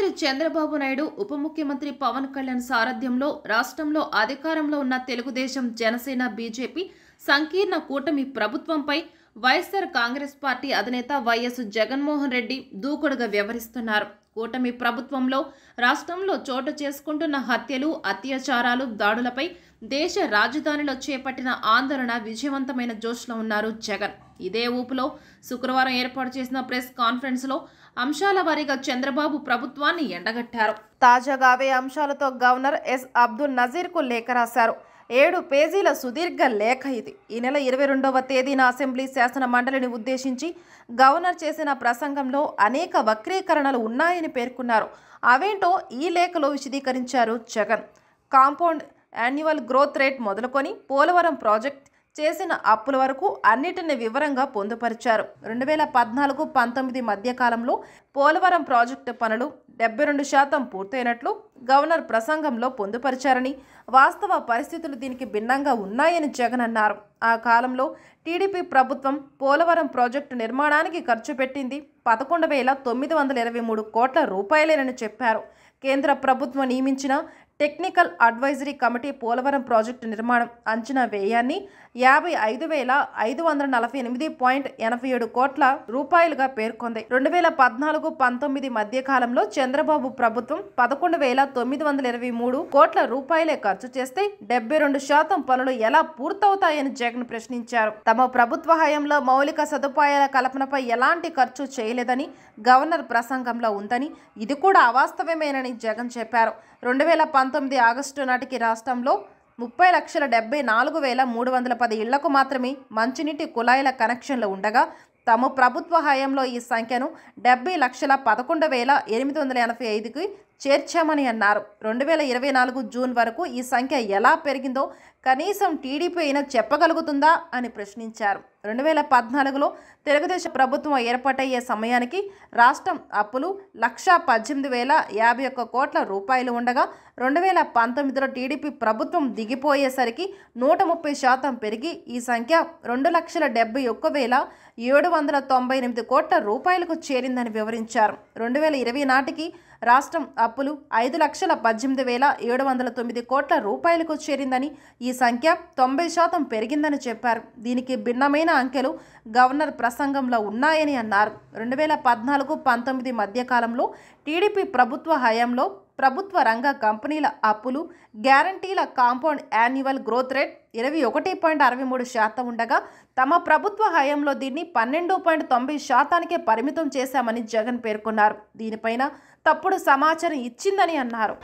ముఖ్యమంత్రి చంద్రబాబు నాయుడు ఉప ముఖ్యమంత్రి పవన్ కళ్యాణ్ సారథ్యంలో రాష్ట్రంలో అధికారంలో ఉన్న తెలుగుదేశం జనసేన బీజేపీ సంకీర్ణ కూటమి ప్రభుత్వంపై వైఎస్ఆర్ కాంగ్రెస్ పార్టీ అధినేత వైఎస్ జగన్మోహన్ రెడ్డి దూకుడుగా వ్యవహరిస్తున్నారు. కూటమి ప్రభుత్వంలో రాష్ట్రంలో చోటు చేసుకుంటున్న హత్యలు, అత్యాచారాలు, దాడులపై దేశ రాజధానిలో చేపట్టిన ఆందోళన విజయవంతమైన జోష్లో ఉన్నారు జగన్. ఇదే ఊపులో శుక్రవారం ఏర్పాటు చేసిన ప్రెస్ కాన్ఫరెన్స్లో అంశాల వారీగా చంద్రబాబు ప్రభుత్వాన్ని ఎండగట్టారు. తాజాగా అవే అంశాలతో గవర్నర్ ఎస్ అబ్దుల్ నజీర్కు లేఖ రాశారు. 7 పేజీల సుదీర్ఘ లేఖ ఇది. ఈ నెల 22వ తేదీన అసెంబ్లీ శాసన మండలిని ఉద్దేశించి గవర్నర్ చేసిన ప్రసంగంలో అనేక వక్రీకరణలు ఉన్నాయని పేర్కొన్నారు. అవేంటో ఈ లేఖలో విశదీకరించారు Jagan. Compound annual growth rate మొదలుకొని పోలవరం ప్రాజెక్ట్ చేసిన అప్పుల వరకు అన్నిటిని వివరంగా పొందుపరిచారు. 2014-19 మధ్యకాలంలో పోలవరం ప్రాజెక్టు పనులు 72% పూర్తయినట్లు గవర్నర్ ప్రసంగంలో పొందుపరిచారని, వాస్తవ పరిస్థితులు దీనికి భిన్నంగా ఉన్నాయని జగన్ అన్నారు. ఆ కాలంలో టీడీపీ ప్రభుత్వం పోలవరం ప్రాజెక్టు నిర్మాణానికి ఖర్చు పెట్టింది 11,923 కోట్ల రూపాయలేనని చెప్పారు. కేంద్ర ప్రభుత్వం నియమించిన technical advisory committee Polavaram project నిర్మాణం అంచనా వ్యయాన్ని 55,548.87 కోట్ల రూపాయలుగా పేర్కొంది. 2014-19 మధ్యకాలంలో చంద్రబాబు ప్రభుత్వం 11,923 కోట్ల రూపాయలే ఖర్చు చేస్తే 72% పనులు ఎలా పూర్తవుతాయని జగన్ ప్రశ్నించారు. తమ ప్రభుత్వ హయాంలో మౌలిక సదుపాయాల కల్పనపై ఎలాంటి ఖర్చు చేయలేదని గవర్నర్ ప్రసంగంలో ఉందని, ఇది కూడా అవాస్తవమేనని జగన్ చెప్పారు. 2019 ఆగస్టు నాటికి రాష్ట్రంలో 30,74,310 ఇళ్లకు మాత్రమే మంచినీటి కుళాయిల కనెక్షన్లు ఉండగా తమ ప్రభుత్వ హయాంలో ఈ సంఖ్యను 70,11,885కి చేర్చామని అన్నారు. 2024 జూన్ వరకు ఈ సంఖ్య ఎలా పెరిగిందో కనీసం టీడీపీ అయినా చెప్పగలుగుతుందా అని ప్రశ్నించారు. 2014లో తెలుగుదేశం ప్రభుత్వం ఏర్పాటయ్యే సమయానికి రాష్ట్రం అప్పులు 1,18,051 కోట్ల రూపాయలు ఉండగా 2019లో టీడీపీ ప్రభుత్వం దిగిపోయేసరికి 130% పెరిగి ఈ సంఖ్య 2,71,798 కోట్ల రూపాయలకు చేరిందని వివరించారు. 2020 నాటికి రాష్ట్రం అప్పులు 5,18,709 కోట్ల రూపాయలకు చేరిందని, ఈ సంఖ్య 90% పెరిగిందని చెప్పారు. దీనికి భిన్నమైన అంకెలు గవర్నర్ ప్రసంగంలో ఉన్నాయని అన్నారు. 2014-19 మధ్యకాలంలో టీడీపీ ప్రభుత్వ హయాంలో ప్రభుత్వ రంగ కంపెనీల అప్పులు, గ్యారంటీల కాంపౌండ్ యాన్యువల్ గ్రోత్ రేట్ 21.63% ఉండగా తమ ప్రభుత్వ హయాంలో దీన్ని 12.90%కే పరిమితం చేశామని జగన్ పేర్కొన్నారు. దీనిపైన తప్పుడు సమాచారం ఇచ్చిందని అన్నారు.